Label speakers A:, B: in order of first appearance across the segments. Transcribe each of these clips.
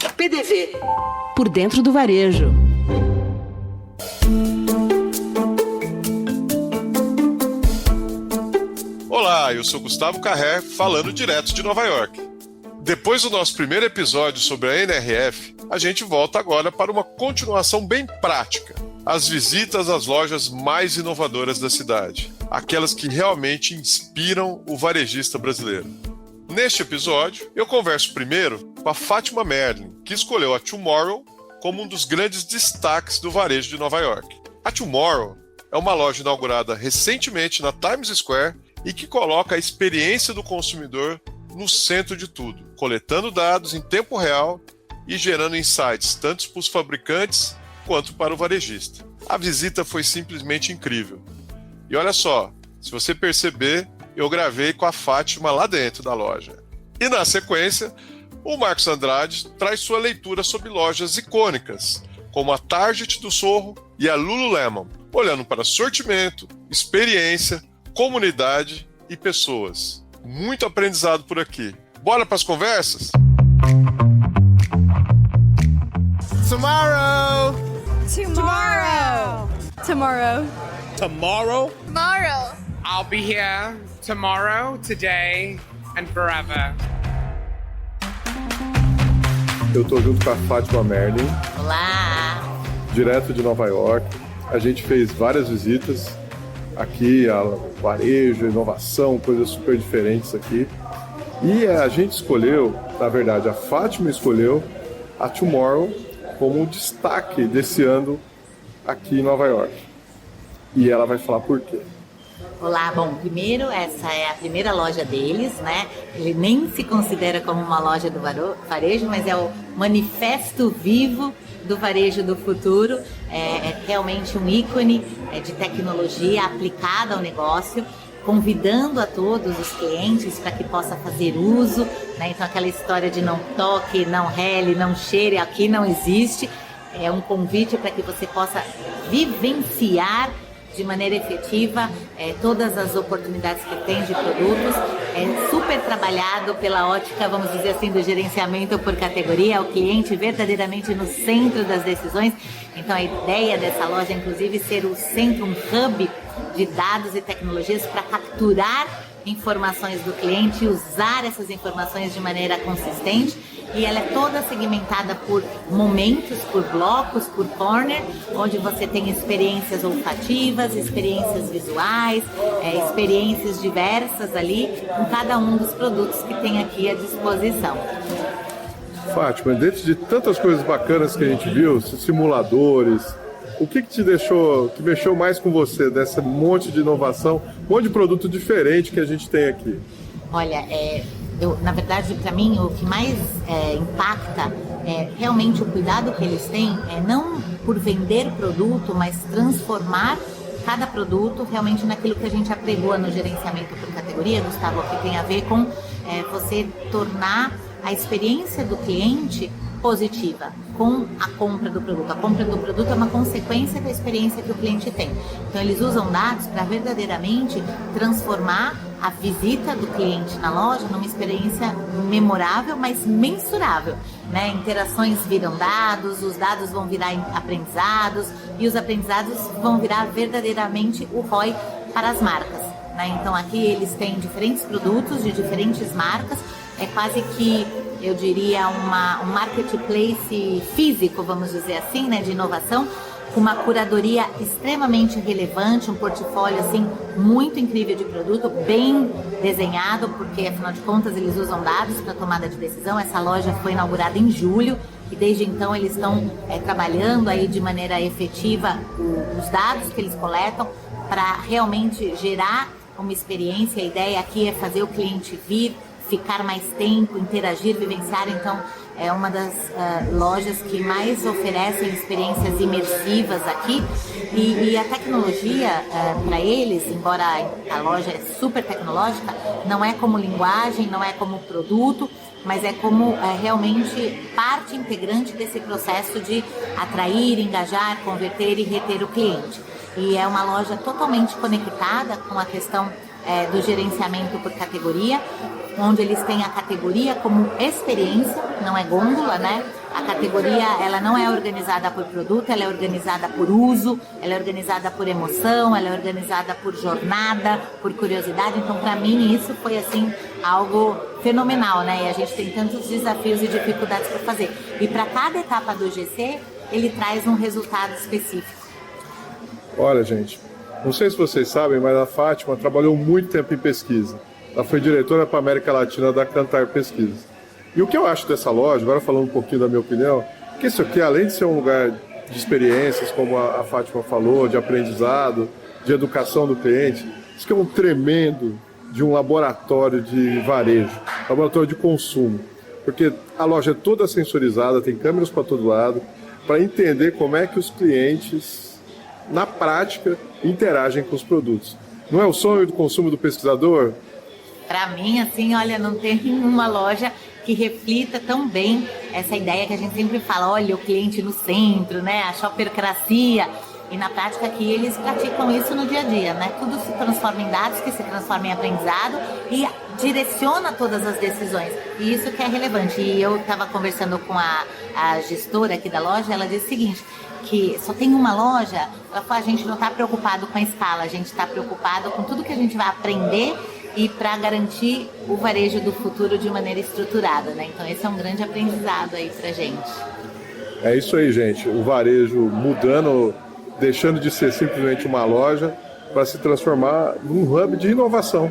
A: PDV.
B: Por dentro do varejo.
C: Olá, eu sou Gustavo Carré, falando direto de Nova York. Depois do nosso primeiro episódio sobre a NRF, a gente volta agora para uma continuação bem prática. As visitas às lojas mais inovadoras da cidade. Aquelas que realmente inspiram o varejista brasileiro. Neste episódio, eu converso primeiro com a Fátima Merlin, que escolheu a Tomorrow como um dos grandes destaques do varejo de Nova York. A Tomorrow é uma loja inaugurada recentemente na Times Square e que coloca a experiência do consumidor no centro de tudo, coletando dados em tempo real e gerando insights tanto para os fabricantes quanto para o varejista. A visita foi simplesmente incrível. E olha só, se você perceber, eu gravei com a Fátima lá dentro da loja. E na sequência, o Marcos Andrade traz sua leitura sobre lojas icônicas, como a Target do Sorro e a Lululemon, olhando para sortimento, experiência, comunidade e pessoas. Muito aprendizado por aqui. Bora para as conversas?
D: Tomorrow!
E: Tomorrow!
D: Tomorrow!
E: Tomorrow!
F: Tomorrow!
G: I'll be here tomorrow, today, and forever.
H: Eu tô junto com a Fátima Merlin.
F: Olá!
H: Direto de Nova York. A gente fez várias visitas aqui, a varejo, inovação, coisas super diferentes aqui. E a gente escolheu, na verdade, a Fátima escolheu a Tomorrow como um destaque desse ano aqui em Nova York. E ela vai falar por quê.
F: Olá, bom, primeiro, essa é a primeira loja deles, né? Ele nem se considera como uma loja do varejo, mas é o manifesto vivo do varejo do futuro. É realmente um ícone de tecnologia aplicada ao negócio, convidando a todos os clientes para que possa fazer uso, né? Então aquela história de não toque, não rele, não cheire, aqui não existe. É um convite para que você possa vivenciar de maneira efetiva todas as oportunidades que tem de produtos. É super trabalhado pela ótica, vamos dizer assim, do gerenciamento por categoria, o cliente verdadeiramente no centro das decisões. Então a ideia dessa loja, inclusive, ser o centro, um hub de dados e tecnologias para capturar informações do cliente e usar essas informações de maneira consistente. E ela é toda segmentada por momentos, por blocos, por corner, onde você tem experiências olfativas, experiências visuais, experiências diversas ali, com cada um dos produtos que tem aqui à disposição.
H: Fátima, dentro de tantas coisas bacanas que a gente viu, simuladores, o que te deixou, que mexeu mais com você dessa monte de inovação, um monte de produto diferente que a gente tem aqui?
F: Olha, na verdade, para mim, o que mais impacta é realmente o cuidado que eles têm, não por vender produto, mas transformar cada produto realmente naquilo que a gente apregou no gerenciamento por categoria, Gustavo, que tem a ver com você tornar a experiência do cliente positiva com a compra do produto. A compra do produto é uma consequência da experiência que o cliente tem. Então eles usam dados para verdadeiramente transformar a visita do cliente na loja numa experiência memorável, mas mensurável, né? Interações viram dados, os dados vão virar aprendizados e os aprendizados vão virar verdadeiramente o ROI para as marcas, né? Então aqui eles têm diferentes produtos de diferentes marcas, é quase que, eu diria, um marketplace físico, vamos dizer assim, né, de inovação, com uma curadoria extremamente relevante, um portfólio assim muito incrível de produto, bem desenhado, porque afinal de contas eles usam dados para tomada de decisão. Essa loja foi inaugurada em julho e desde então eles estão trabalhando aí de maneira efetiva os dados que eles coletam para realmente gerar uma experiência. A ideia aqui é fazer o cliente vir, ficar mais tempo, interagir, vivenciar. Então é uma das lojas que mais oferecem experiências imersivas aqui e a tecnologia para eles, embora a loja é super tecnológica, não é como linguagem, não é como produto, mas é como realmente parte integrante desse processo de atrair, engajar, converter e reter o cliente. E é uma loja totalmente conectada com a questão do gerenciamento por categoria, onde eles têm a categoria como experiência, não é gôndola, né? A categoria, ela não é organizada por produto, ela é organizada por uso, ela é organizada por emoção, ela é organizada por jornada, por curiosidade. Então, para mim, isso foi, assim, algo fenomenal, né? E a gente tem tantos desafios e dificuldades para fazer. E para cada etapa do GC, ele traz um resultado específico.
H: Olha, gente, não sei se vocês sabem, mas a Fátima trabalhou muito tempo em pesquisa. Ela foi diretora para a América Latina da Kantar Pesquisa. E o que eu acho dessa loja, agora falando um pouquinho da minha opinião, que isso aqui, além de ser um lugar de experiências, como a Fátima falou, de aprendizado, de educação do cliente, isso aqui é um tremendo de um laboratório de varejo, laboratório de consumo. Porque a loja é toda sensorizada, tem câmeras para todo lado, para entender como é que os clientes, na prática, interagem com os produtos. Não é o sonho do consumo do pesquisador?
F: Para mim, assim, olha, não tem nenhuma loja que reflita tão bem essa ideia que a gente sempre fala, olha, o cliente no centro, né, a shoppercracia, e na prática aqui eles praticam isso no dia a dia, né, tudo se transforma em dados, que se transforma em aprendizado e direciona todas as decisões, e isso que é relevante. E eu estava conversando com a gestora aqui da loja, ela disse o seguinte, que só tem uma loja, ela falou, a gente não está preocupado com a escala, a gente está preocupado com tudo que a gente vai aprender e para garantir o varejo do futuro de maneira estruturada, né? Então esse é um grande aprendizado aí pra gente.
H: É isso aí, gente. O varejo mudando, deixando de ser simplesmente uma loja para se transformar num hub de inovação.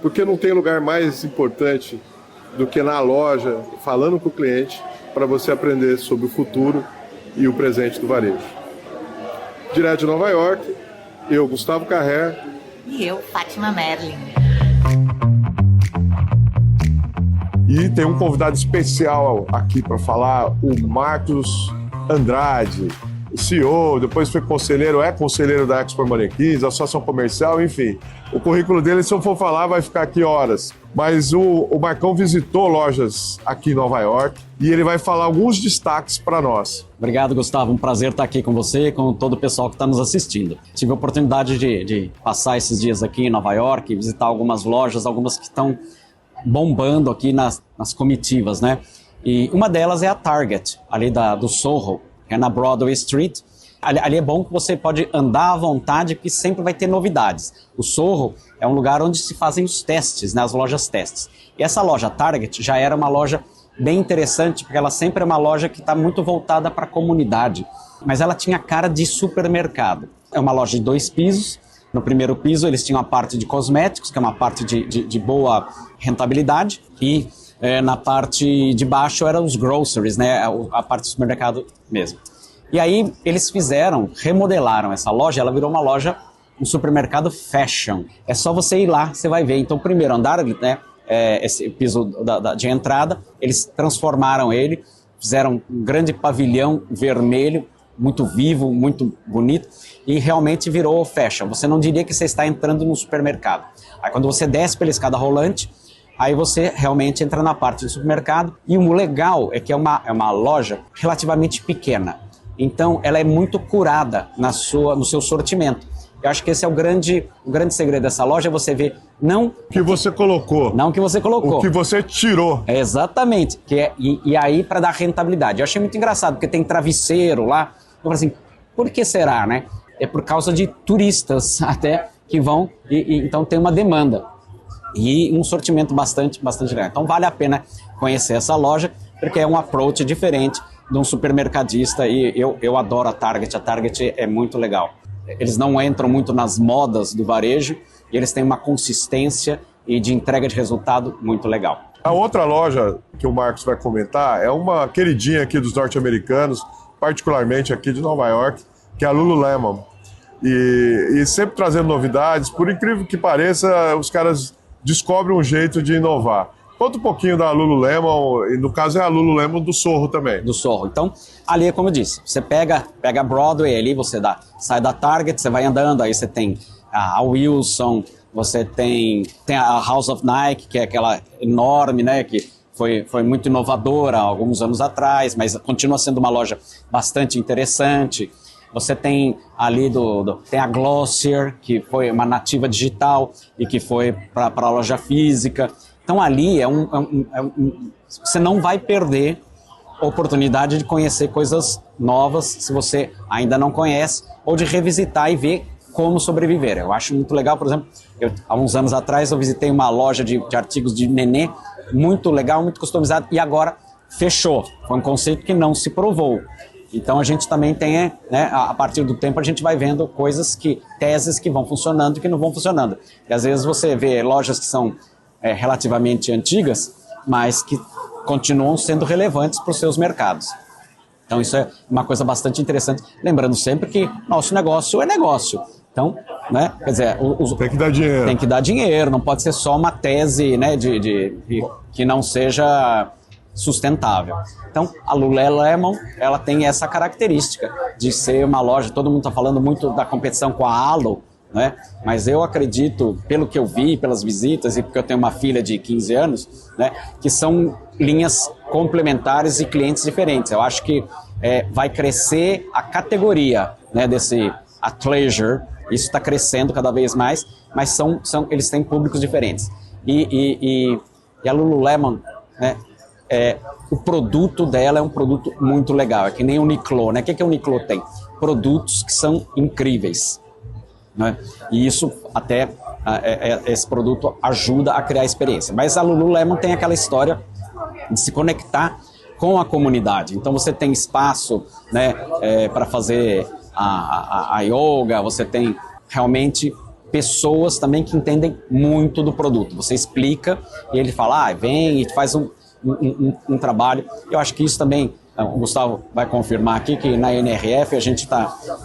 H: Porque não tem lugar mais importante do que na loja, falando com o cliente, para você aprender sobre o futuro e o presente do varejo. Direto de Nova York, eu, Gustavo Carrer.
F: E eu, Fátima Merlin.
H: E tem um convidado especial aqui para falar, o Marcos Andrade, CEO, depois foi conselheiro, é conselheiro da Expo Manequins, Associação Comercial, enfim. O currículo dele, se eu for falar, vai ficar aqui horas. Mas o Marcão visitou lojas aqui em Nova York e ele vai falar alguns destaques para nós.
A: Obrigado, Gustavo. Um prazer estar aqui com você e com todo o pessoal que está nos assistindo. Tive a oportunidade de passar esses dias aqui em Nova York, visitar algumas lojas, algumas que estão bombando aqui nas comitivas, né? E uma delas é a Target, ali do Soho, que é na Broadway Street. Ali é bom que você pode andar à vontade, porque sempre vai ter novidades. O Soho é um lugar onde se fazem os testes, né, as lojas testes. E essa loja Target já era uma loja bem interessante, porque ela sempre é uma loja que está muito voltada para a comunidade. Mas ela tinha cara de supermercado. É uma loja de 2 pisos. No primeiro piso eles tinham a parte de cosméticos, que é uma parte de boa rentabilidade. E na parte de baixo eram os groceries, né, a parte do supermercado mesmo. E aí eles remodelaram essa loja, ela virou uma loja, um supermercado fashion. É só você ir lá, você vai ver. Então, o primeiro andar, né, esse piso de entrada, eles transformaram ele, fizeram um grande pavilhão vermelho, muito vivo, muito bonito, e realmente virou fashion. Você não diria que você está entrando num supermercado. Aí quando você desce pela escada rolante, aí você realmente entra na parte do supermercado. E o legal é que é uma loja relativamente pequena. Então, ela é muito curada no seu sortimento. Eu acho que esse é o grande segredo dessa loja, é você ver não
H: o que você colocou.
A: Não o que você colocou.
H: O que você tirou.
A: Exatamente. E aí, para dar rentabilidade. Eu achei muito engraçado, porque tem travesseiro lá. Eu falei assim, por que será, né? É por causa de turistas até que vão, então tem uma demanda. E um sortimento bastante grande. Então, vale a pena conhecer essa loja, porque é um approach diferente de um supermercadista, e eu adoro a Target é muito legal. Eles não entram muito nas modas do varejo, e eles têm uma consistência e de entrega de resultado muito legal.
H: A outra loja que o Marcos vai comentar é uma queridinha aqui dos norte-americanos, particularmente aqui de Nova York, que é a Lululemon. E sempre trazendo novidades, por incrível que pareça, os caras descobrem um jeito de inovar. Conta um pouquinho da Lululemon, e no caso é a Lululemon do Soho também.
A: Do Soho. Então, ali é como eu disse, você pega a Broadway ali, você sai da Target, você vai andando, aí você tem a Wilson, você tem a House of Nike, que é aquela enorme, né, que foi muito inovadora há alguns anos atrás, mas continua sendo uma loja bastante interessante. Você tem ali tem a Glossier, que foi uma nativa digital e que foi para a loja física. Então ali você não vai perder oportunidade de conhecer coisas novas, se você ainda não conhece, ou de revisitar e ver como sobreviver. Eu acho muito legal, por exemplo, há uns anos atrás eu visitei uma loja de artigos de nenê, muito legal, muito customizado, e agora fechou. Foi um conceito que não se provou. Então a gente também tem, né, a partir do tempo a gente vai vendo teses que vão funcionando e que não vão funcionando. E às vezes você vê lojas que são relativamente antigas, mas que continuam sendo relevantes para os seus mercados. Então isso é uma coisa bastante interessante, lembrando sempre que nosso negócio é negócio. Então, né, quer dizer,
H: tem que dar dinheiro.
A: Tem que dar dinheiro, não pode ser só uma tese, né, que não seja sustentável. Então, a Lululemon, ela tem essa característica de ser uma loja, todo mundo está falando muito da competição com a Alo, né? Mas eu acredito, pelo que eu vi, pelas visitas e porque eu tenho uma filha de 15 anos, né, que são linhas complementares e clientes diferentes. Eu acho que vai crescer a categoria, né, desse athleisure, isso está crescendo cada vez mais, mas eles têm públicos diferentes. E a Lululemon, né, o produto dela é um produto muito legal, é que nem o Uniqlo, né? O que o Uniqlo tem? Produtos que são incríveis, né? E isso até, esse produto ajuda a criar experiência. Mas a Lululemon tem aquela história de se conectar com a comunidade. Então você tem espaço, né, para fazer a yoga, você tem realmente pessoas também que entendem muito do produto. Você explica e ele fala, vem e faz um trabalho. Eu acho que isso também, o Gustavo vai confirmar aqui, que na NRF a gente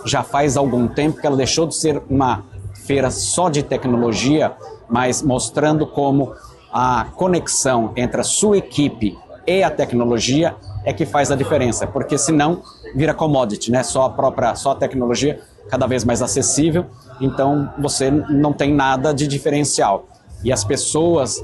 A: já faz algum tempo que ela deixou de ser uma feira só de tecnologia, mas mostrando como a conexão entre a sua equipe e a tecnologia é que faz a diferença, porque senão vira commodity, né? Só a tecnologia cada vez mais acessível, então você não tem nada de diferencial. E as pessoas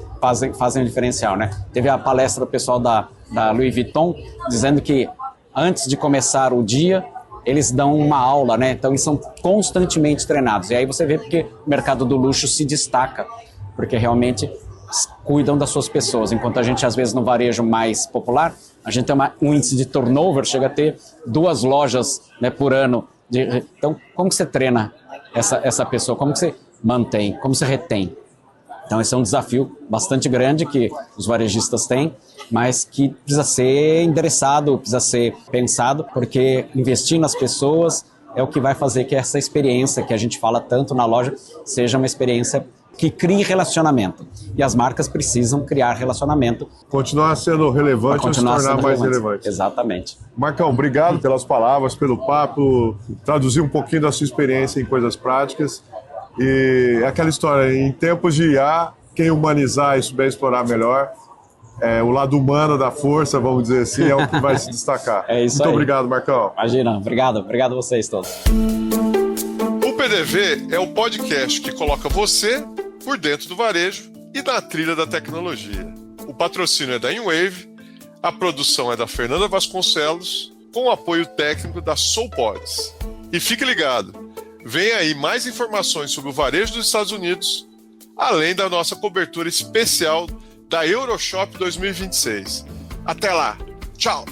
A: fazem o diferencial, né? Teve a palestra do pessoal da Louis Vuitton dizendo que antes de começar o dia, eles dão uma aula, né? Então eles são constantemente treinados. E aí você vê porque o mercado do luxo se destaca, porque realmente cuidam das suas pessoas. Enquanto a gente, às vezes, no varejo mais popular, a gente tem um índice de turnover, chega a ter 2 lojas, né, por ano. Então, como que você treina essa pessoa? Como que você mantém? Como você retém? Então, esse é um desafio bastante grande que os varejistas têm, mas que precisa ser endereçado, precisa ser pensado, porque investir nas pessoas é o que vai fazer que essa experiência que a gente fala tanto na loja seja uma experiência que crie relacionamento. E as marcas precisam criar relacionamento.
H: Continuar sendo relevante ou se tornar mais relevante.
A: Exatamente.
H: Marcão, obrigado pelas palavras, pelo papo, traduzir um pouquinho da sua experiência em coisas práticas. E aquela história, em tempos de IA, quem humanizar e souber explorar melhor, o lado humano da força, vamos dizer assim, é o que vai se destacar.
A: É isso.
H: Muito obrigado, Marcão.
A: Imagina, obrigado a vocês todos.
C: O PDV é o podcast que coloca você por dentro do varejo e na trilha da tecnologia. O patrocínio é da InWave, a produção é da Fernanda Vasconcelos, com o apoio técnico da Soulpods. E fique ligado, vem aí mais informações sobre o varejo dos Estados Unidos, além da nossa cobertura especial da Euroshop 2026. Até lá, tchau!